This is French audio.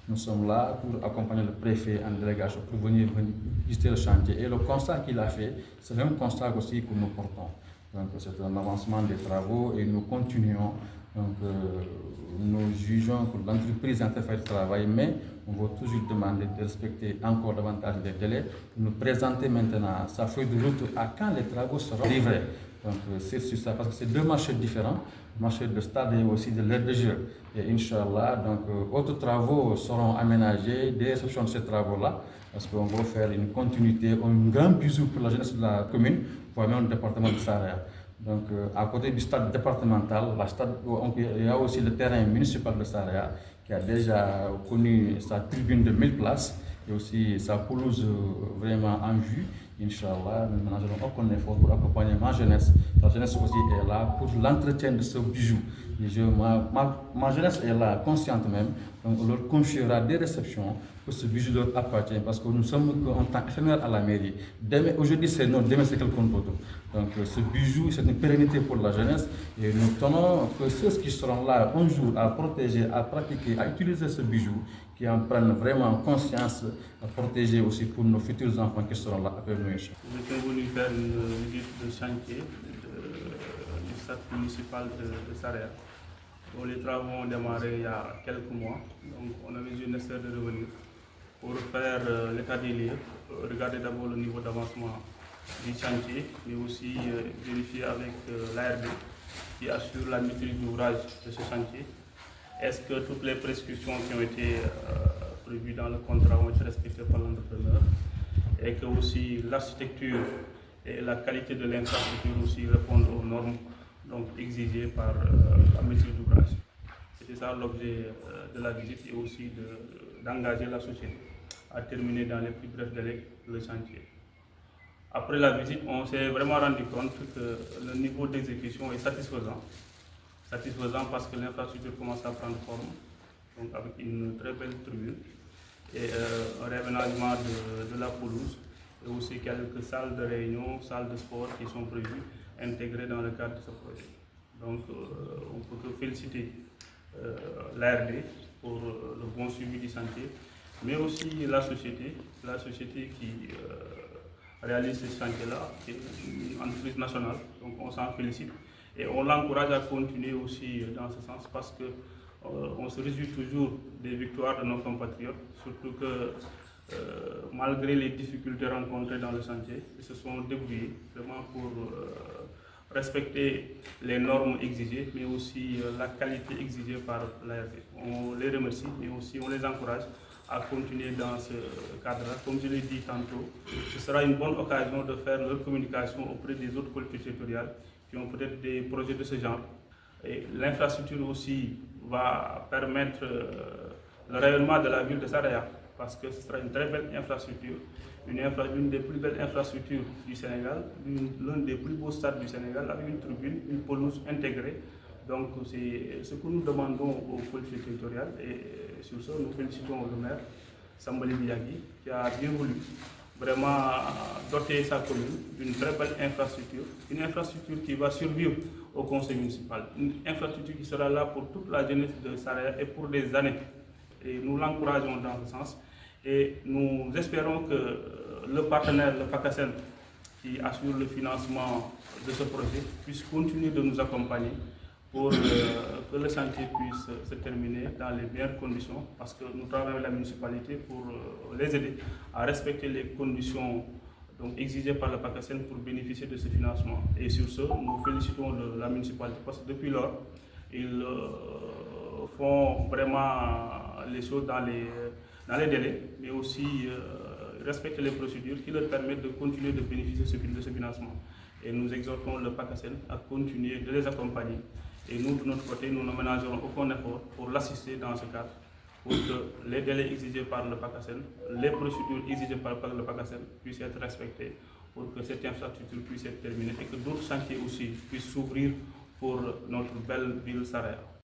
Nous sommes là pour accompagner le préfet en délégation pour venir visiter le chantier. Et le constat qu'il a fait, c'est le même constat aussi que nous portons. Donc c'est un avancement des travaux et nous continuons. Donc nous jugeons que l'entreprise a fait le travail, mais on va toujours demander de respecter encore davantage les délais pour nous présenter maintenant sa feuille de route à quand les travaux seront livrés. Donc c'est sur ça, parce que c'est deux marchés différents, le marché de stade et aussi de l'aire de jeu. Et Inch'Allah, donc autres travaux seront aménagés, des réceptions de ces travaux-là, parce qu'on va faire une continuité, un grand bisou pour la jeunesse de la commune, voire même le département de Saraya. Donc à côté du stade départemental, il y a aussi le terrain municipal de Saraya, qui a déjà connu sa tribune de 1000 places, et aussi sa pelouse vraiment en vue. Inch'Allah, nous managerons aucun effort pour accompagner ma jeunesse. La jeunesse aussi est là pour l'entretien de ce bijou. Ma jeunesse est là, consciente même, donc on leur confiera des réceptions que ce bijou leur appartient, parce que nous sommes en tant qu'éphémère à la mairie. Aujourd'hui c'est non, demain c'est quelqu'un d'autre. Donc ce bijou, c'est une pérennité pour la jeunesse, et nous tenons que ceux qui seront là un jour à protéger, à pratiquer, à utiliser ce bijou, qui en prennent vraiment conscience, à protéger aussi pour nos futurs enfants qui seront là après nous. J'étais venu faire une visite de chantier du stade municipal de Saraya. Les travaux ont démarré il y a quelques mois, donc on avait jugé nécessaire de revenir pour faire l'état des lieux, regarder d'abord le niveau d'avancement du chantier, mais aussi vérifier avec l'ARD qui assure la maîtrise d'ouvrage de ce chantier. Est-ce que toutes les prescriptions qui ont été prévues dans le contrat ont été respectées par l'entrepreneur, et que aussi l'architecture et la qualité de l'infrastructure aussi répondent aux normes donc exigées par la maîtrise d'ouvrage. C'était ça l'objet de la visite, et aussi d'engager la société à terminer dans les plus brefs délais le chantier. Après la visite, on s'est vraiment rendu compte que le niveau d'exécution est satisfaisant. Satisfaisant parce que l'infrastructure commence à prendre forme, donc avec une très belle tribune et un réaménagement de la pelouse, et aussi quelques salles de réunion, salles de sport qui sont prévues, intégrées dans le cadre de ce projet. Donc on peut que féliciter l'ARD pour le bon suivi du chantier, mais aussi la société qui réalise ce chantier-là, qui est une entreprise nationale, donc on s'en félicite. Et on l'encourage à continuer aussi dans ce sens, parce que on se réjouit toujours des victoires de nos compatriotes, surtout que malgré les difficultés rencontrées dans le chantier, ils se sont débrouillés vraiment pour respecter les normes exigées, mais aussi la qualité exigée par l'ARD. On les remercie, mais aussi on les encourage à continuer dans ce cadre-là. Comme je l'ai dit tantôt, ce sera une bonne occasion de faire leur communication auprès des autres collectivités territoriales qui ont peut-être des projets de ce genre. Et l'infrastructure aussi va permettre le rayonnement de la ville de Saraya, parce que ce sera une très belle infrastructure, une des plus belles infrastructures du Sénégal, l'un des plus beaux stades du Sénégal, avec une tribune, une pelouse intégrée. Donc c'est ce que nous demandons aux collectivités territoriales, et sur ce nous félicitons le maire Sambali Biagui, qui a bien voulu vraiment doter sa commune d'une très belle infrastructure, une infrastructure qui va survivre au conseil municipal, une infrastructure qui sera là pour toute la jeunesse de Saraya et pour des années. Et nous l'encourageons dans ce sens, et nous espérons que le partenaire, le PACASEN, qui assure le financement de ce projet, puisse continuer de nous accompagner pour que le chantier puisse se terminer dans les meilleures conditions, parce que nous travaillons avec la municipalité pour les aider à respecter les conditions donc exigées par le PACASEN pour bénéficier de ce financement. Et sur ce, nous félicitons la municipalité, parce que depuis lors, ils font vraiment les choses dans les délais, mais aussi respecter les procédures qui leur permettent de continuer de bénéficier de ce financement. Et nous exhortons le PACASEN à continuer de les accompagner. Et nous, de notre côté, nous ne ménagerons aucun effort pour l'assister dans ce cadre, pour que les délais exigés par le PACASEN, les procédures exigées par le PACASEN puissent être respectées, pour que cette infrastructure puisse être terminée, et que d'autres chantiers aussi puissent s'ouvrir pour notre belle ville Saraya.